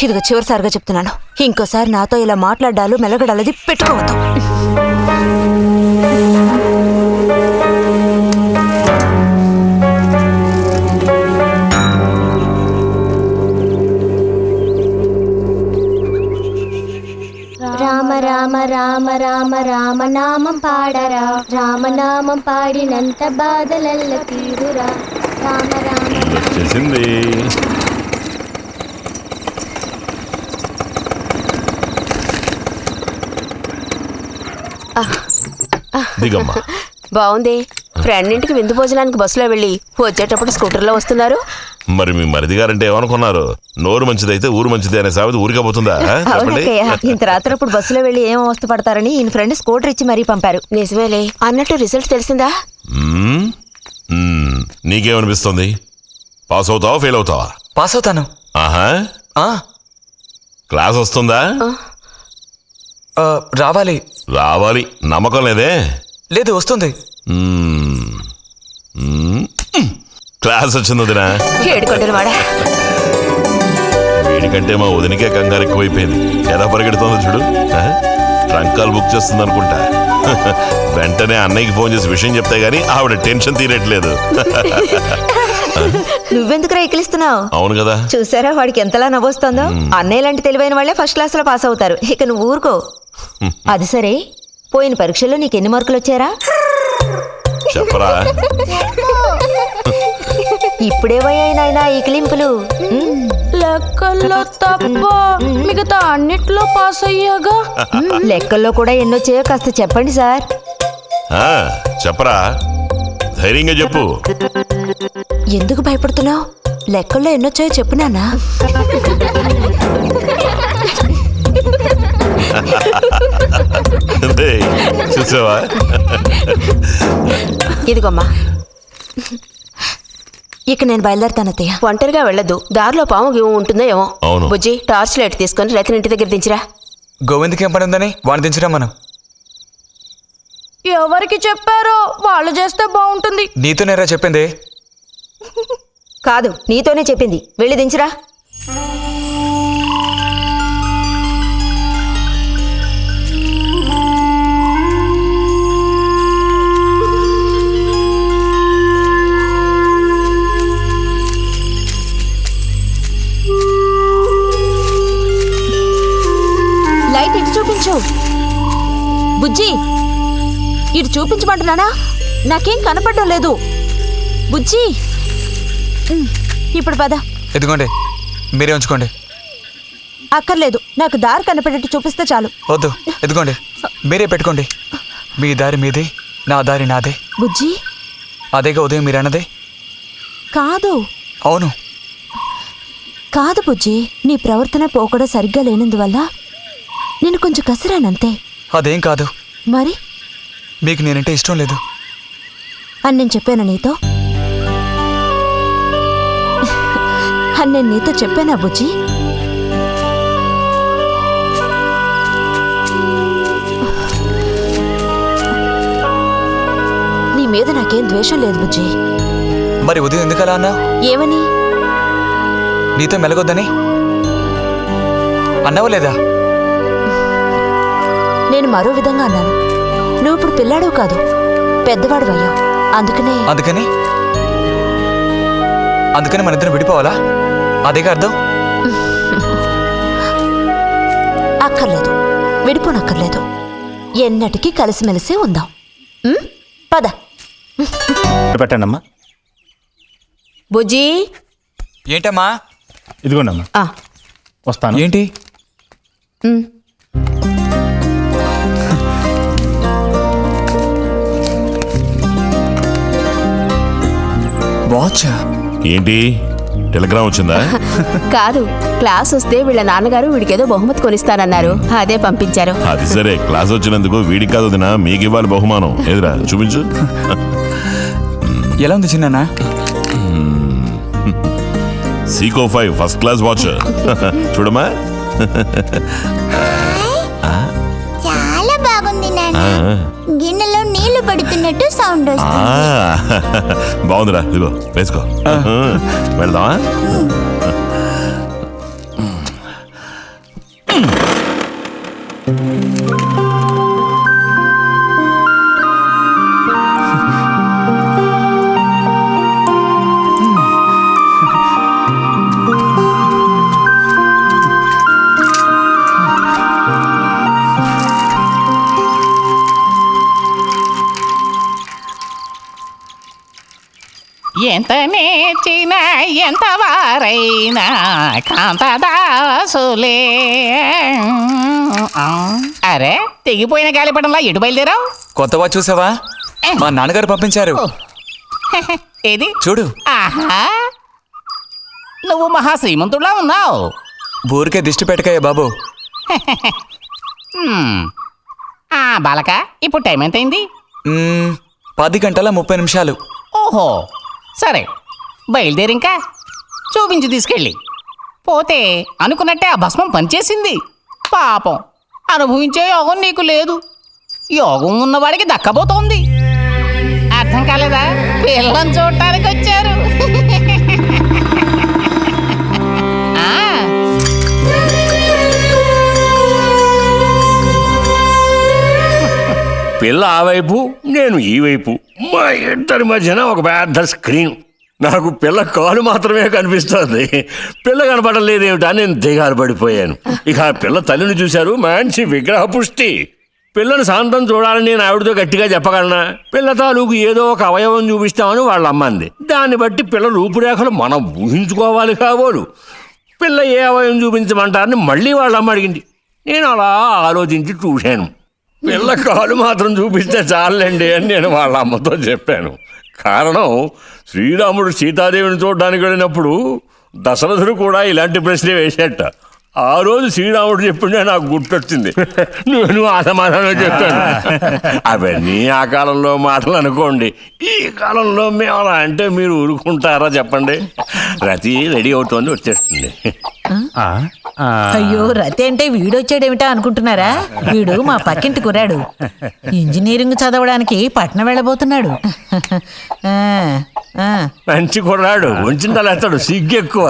ఇదిగో చివరిసారిగా చెప్తున్నాను, ఇంకోసారి నాతో ఇలా మాట్లాడాలు మెలగడాలది పెట్టుకోవద్దు. రామ రామ రామ రామ రామనామం పాడరా, రామనామం పాడినంత బాధలల్ల తీరురా. రామ రామ చేసింది. దిగమ్మా. బాగుంది. ఫ్రెండ్ ఇంటికి విందు భోజనానికి బస్సులో వెళ్ళి వచ్చేటప్పుడు స్కూటర్లో వస్తున్నారు. మరి మీ మరిది గారంటే ఏమనుకున్నారు? నోరు మంచిదైతే ఊరు మంచిది అనే సామెత ఊరికపోతుందా? చెప్పండి. ఇంత రాత్రప్పుడు బస్సులో వెళ్ళి ఏం అవస్థ పడతారని ఈయన ఫ్రెండ్ స్కూటర్ ఇచ్చి మరీ పంపారు. నిజమేలే. అన్నట్టు రిజల్ట్ తెలిసిందా? నీకేమనిపిస్తుంది? పాస్ అవుతావా ఫెయిల్ అవుతావా? పాస్ అవుతాను. ఆహా, క్లాస్ వస్తుందా? రావాలి. రావాలి. నమ్మకం లేదే? లేదు, వస్తుంది. క్లాస్ వచ్చింది వదినా. వీడికంటే మా వదినకే కంగారు ఎక్కువైపోయింది. ఎలా పరిగెడుతుందో చూడు. ట్రంకాలు బుక్ చేస్తుంది అనుకుంటా. వెంటనే అన్నయ్యకి ఫోన్ చేసి విషయం చెప్తే గానీ ఆవిడ టెన్షన్ తీరట్లేదు. నువ్వెందుకురా ఎక్కిలిస్తున్నావు? అవును కదా, చూసారా వాడికి ఎంతలా నవ్వొస్తుందో. అన్నయ్య లాంటి తెలివైన వాళ్ళే ఫస్ట్ క్లాస్ లో పాస్ అవుతారు. ఇక నువ్వు ఊరుకో. అది సరే, పోయిన పరీక్షల్లో నీకు ఎన్ని మార్కులు వచ్చారా? చెప్పరా. ఇప్పుడేవయ్యాయినా ఈ కిలింపులు? లెక్కల్లో తప్ప మిగతా అన్నిట్లో పాస్ అయ్యాగా. లెక్కల్లో కూడా ఎన్నొచ్చాయో కాస్త చెప్పండి సార్. చెప్పరా, ధైర్యంగా చెప్పు. ఎందుకు భయపడుతున్నావు? లెక్కల్లో ఎన్నొచ్చాయో చెప్పు నాన్నా. చూసావా? ఇదిగోమ్మా. ఇక నేను బయలుదేరుతాను అత్తయ్య. ఒంటరిగా వెళ్ళదు, దారిలో పాము గీము ఉంటుందో ఏమో. అవును. బుజ్జి, టార్చ్ లైట్ తీసుకొని రతిని ఇంటి దగ్గర దించిరా. గోవింద్కి ఏం పని ఉందని వాడిని దించరా మనం. ఎవరికి చెప్పారో వాళ్ళు చేస్తే బాగుంటుంది. నీతోనేరా చెప్పింది. కాదు, నీతోనే చెప్పింది. వెళ్ళి దించిరా. లైట్ ఇటు చూపించు. బుజ్జి, ఇటు చూపించమంటున్నానా? నాకేం కనపడడం లేదు. బుజ్జి, ఇప్పుడు పద. ఎదుగోండి. మీరే ఉంచుకోండి. అక్కర్లేదు, నాకు దారి కనిపెట్టేట్టు చూపిస్తే చాలు. వద్దు, ఎదుకోండి, మీరే పెట్టుకోండి. మీ దారి మీదే, నా దారి నాదే. బుజ్జి, అదేగా ఉదయం మీరు అన్నదే. కాదు. అవును. కాదు బుజ్జి, నీ ప్రవర్తన పోకడ సరిగ్గా లేనందువల్ల నేను కొంచెం కసిరానంతే. అదేం కాదు. మరి మీకు నేనంటే ఇష్టం లేదు అని నేను చెప్పాను నీతో? అని నేను నీతో చెప్పానా బుజ్జి? నీ మీద నాకేం ద్వేషం లేదు బుజ్జి. మరి ఉదయం ఎందుకలా అన్నా? ఏమని? నీతో మెలగొద్దని అన్నావా లేదా? నేను మరో విధంగా అన్నాను. నువ్వు ఇప్పుడు పిల్లాడు కాదు, పెద్దవాడు అయ్యావు. అందుకని మన ఇద్దరం విడిపోవాలా? అదేగా అర్థం? అక్కర్లేదు, విడిపోనక్కర్లేదు. ఎన్నటికీ కలిసిమెలిసి ఉందాం. పద. పెట్టండమ్మా. బుజ్జి. ఏంటమ్మా? ఇదిగోండమ్మా. వస్తాను. ఏంటి? వాచా? ఏంటి టెలిగ్రామ్ వచ్చిందా? కాదు, క్లాస్ వస్తే వీళ్ళ నాన్నగారు వీడికేదో బహుమతి కొనిస్తానన్నారు, అదే పంపించారు. అది సరే, క్లాస్ వచ్చినందుకు వీడికి కాదు వదినా, మీకు ఇవ్వాలి బహుమానం. ఎదురా చూపించు. ఎలా ఉంది చిన్న? Seeko 5 first class watch. చూడమ్మా. చాలా బాగుంది నాన్న. గిన్నెలో నీళ్లు పడుతున్నట్టు సౌండ్ వస్తుంది. బాగుందిరా, ఇదిగో వేసుకో. వెళ్దామా? ఎంత నేర్చిన ఎంత వారైనా కాంతదాసులే. అరే, తెగిపోయిన గాలిపటంలా ఎటు బయలుదేరావు? కొత్త వాచ్ చూసావా? మా నాన్నగారు పంపించారు. ఏది చూడు. ఆహా, నువ్వు మహా శ్రీమంతుడులా ఉన్నావు. ఊరికే దిష్టి పెట్టకాయ బాబు. బాలక, ఇప్పుడు టైం ఎంత అయింది? 10:30 ఓహో, సరే బయలుదేరి. ఇంకా చూపించి తీసుకెళ్ళి. పోతే అనుకున్నట్టే ఆ భస్మం పనిచేసింది. పాపం, అనుభవించే యోగం నీకు లేదు. యోగం ఉన్నవాడికి దక్కబోతోంది. అర్థం కాలేదా? పిల్లని చూడటానికి వచ్చారు. పిల్ల ఆ వైపు, నేను ఈ వైపు, మా ఇద్దరి మధ్యన ఒక పెద్ద స్క్రీన్. నాకు పిల్ల కాలు మాత్రమే కనిపిస్తుంది. పిల్ల కనపడడం లేదేమిటా నేను దిగాలు పడిపోయాను. ఇక ఆ పిల్ల తల్లిని చూశారు, మంచి విగ్రహ పుష్టి. పిల్లని శాంతం చూడాలని నేను ఆవిడతో గట్టిగా చెప్పగలనా? పిల్ల తాలూకు ఏదో ఒక అవయవం చూపిస్తామని వాళ్ళ అమ్మంది. దాన్ని బట్టి పిల్ల రూపురేఖలు మనం ఊహించుకోవాలి కాబోలు. పిల్ల ఏ అవయవం చూపించమంటారని మళ్ళీ వాళ్ళ అమ్మ అడిగింది. నేను అలా ఆలోచించి చూశాను. పిల్ల కాలు మాత్రం చూపిస్తే చాలండి అని నేను వాళ్ళ అమ్మతో చెప్పాను. కారణం, శ్రీరాముడు సీతాదేవిని చూడడానికి వెళ్ళినప్పుడు దశరథుడు కూడా ఇలాంటి ప్రశ్నే వేసేట. ఆ రోజు శ్రీరాముడు చెప్పిండే నాకు గుర్తొచ్చింది. నేను ఆ సమాధానం చెప్పాను. అవన్నీ ఆ కాలంలో మాటలు అనుకోండి. ఈ కాలంలో మేము అలా అంటే మీరు ఊరుకుంటారా చెప్పండి? రతి రెడీ అవుతోంది, వచ్చేస్తుంది. అయ్యో, రతి అంటే వీడొచ్చాడేమిటా అనుకుంటున్నారా? వీడు మా పక్కింటి కుర్రాడు. ఇంజనీరింగ్ చదవడానికి పట్నం వెళ్ళబోతున్నాడు. మంచి కుర్రాడు, ఉంచిందలేస్తాడు, సిగ్గెక్కువ.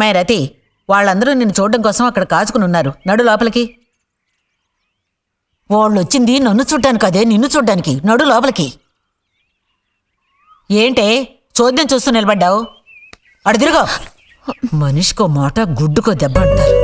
అమ్మాయి రతి, వాళ్ళందరూ నిన్ను చూడడం కోసం అక్కడ కాచుకుని ఉన్నారు. నడు లోపలికి. వాళ్ళు వచ్చింది నన్ను చూడ్డానికి అదే, నిన్ను చూడ్డానికి. నడు లోపలికి. ఏంటే చోద్యం చూస్తూ నిలబడ్డావు? అడు తిరుగు. మనిషికో మాట గుడ్డుకో దెబ్బ అంటారు.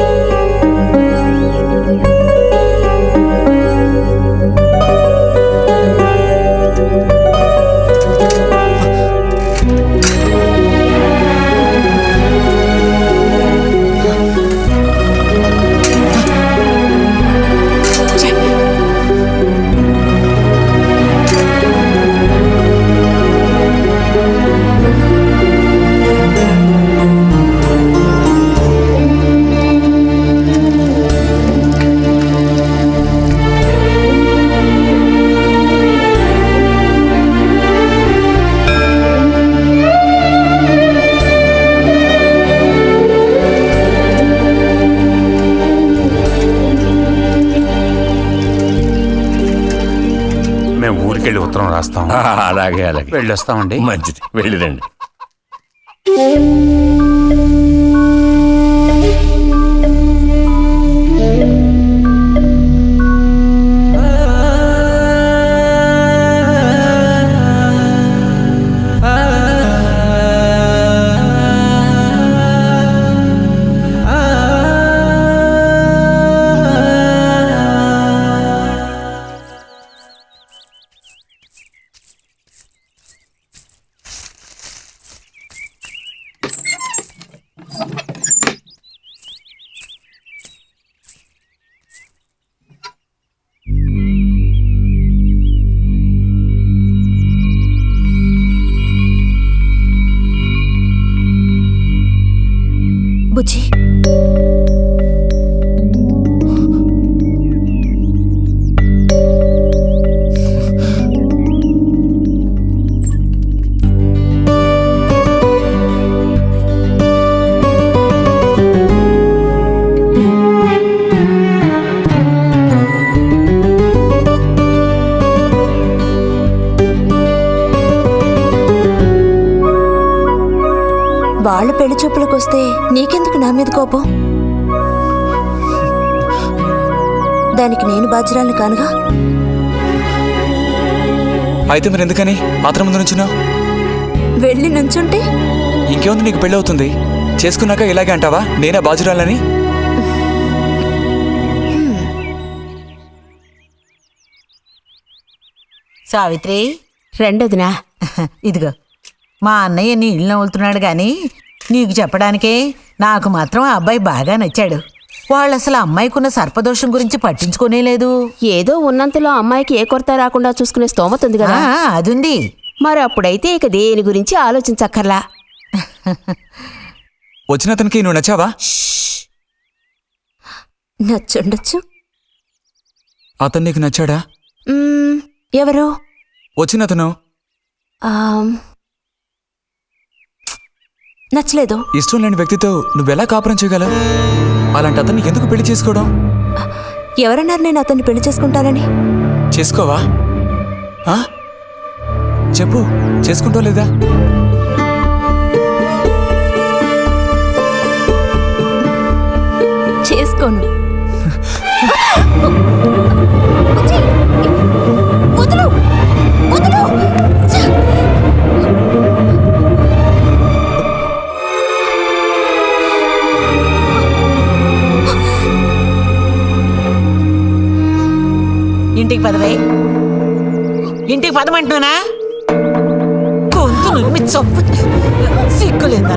ఊరికెళ్ళి ఉత్తరం రాస్తాం. అలాగే అలాగే వెళ్ళొస్తామండి. మంచిది, వెళ్ళిరండి. బుజ్జి, వాళ్ళ పెళ్లి చూపులకు వస్తే నీకెందుకు నా మీద కోపం? దానికి నేను బాధ్యురాలు కానుగా. అయితే మరి ఎందుకని మాత్రం ముందు నుంచున్నావు? వెళ్ళి నుంచుంటే ఇంకేముంది, నీకు పెళ్ళి అవుతుంది. చేసుకున్నాక ఇలాగే అంటావా నేనే బాధ్యురాలని? సావిత్రి, రెండోదినా. ఇదిగో మా అన్నయ్య నీ ఇల్లు నవ్వులుతున్నాడు గాని నీకు చెప్పడానికే. నాకు మాత్రం ఆ అబ్బాయి బాగా నచ్చాడు. వాళ్ళు అసలు అమ్మాయికున్న సర్పదోషం గురించి పట్టించుకోనే లేదు. ఏదో ఉన్నంతలో అమ్మాయికి ఏ కొరత రాకుండా చూసుకునే స్తోమత ఉంది కదా. అదుంది. మరి అప్పుడైతే ఇక దేని గురించి ఆలోచించక్కర్లా. వచ్చిన అతనికి నువ్వు నచ్చావా? నచ్చుండొచ్చు. అతను నీకు నచ్చాడా? ఎవరు? వచ్చిన అతను నచ్చలేదు. ఇష్టం లేని వ్యక్తితో నువ్వెలా కాపురం చేయగలవు? అలాంటి అతన్ని ఎందుకు పెళ్లి చేసుకోవడం? ఎవరన్నారు నేను అతన్ని పెళ్లి చేసుకుంటానని? చేసుకోవా? చెప్పు, చేసుకుంటావు లేదా? చేసుకోను. ఇంటికి పదవే. ఇంటికి పదమంటున్నానా? గొంతు నువ్వు చంపు. సిగ్గులేదా?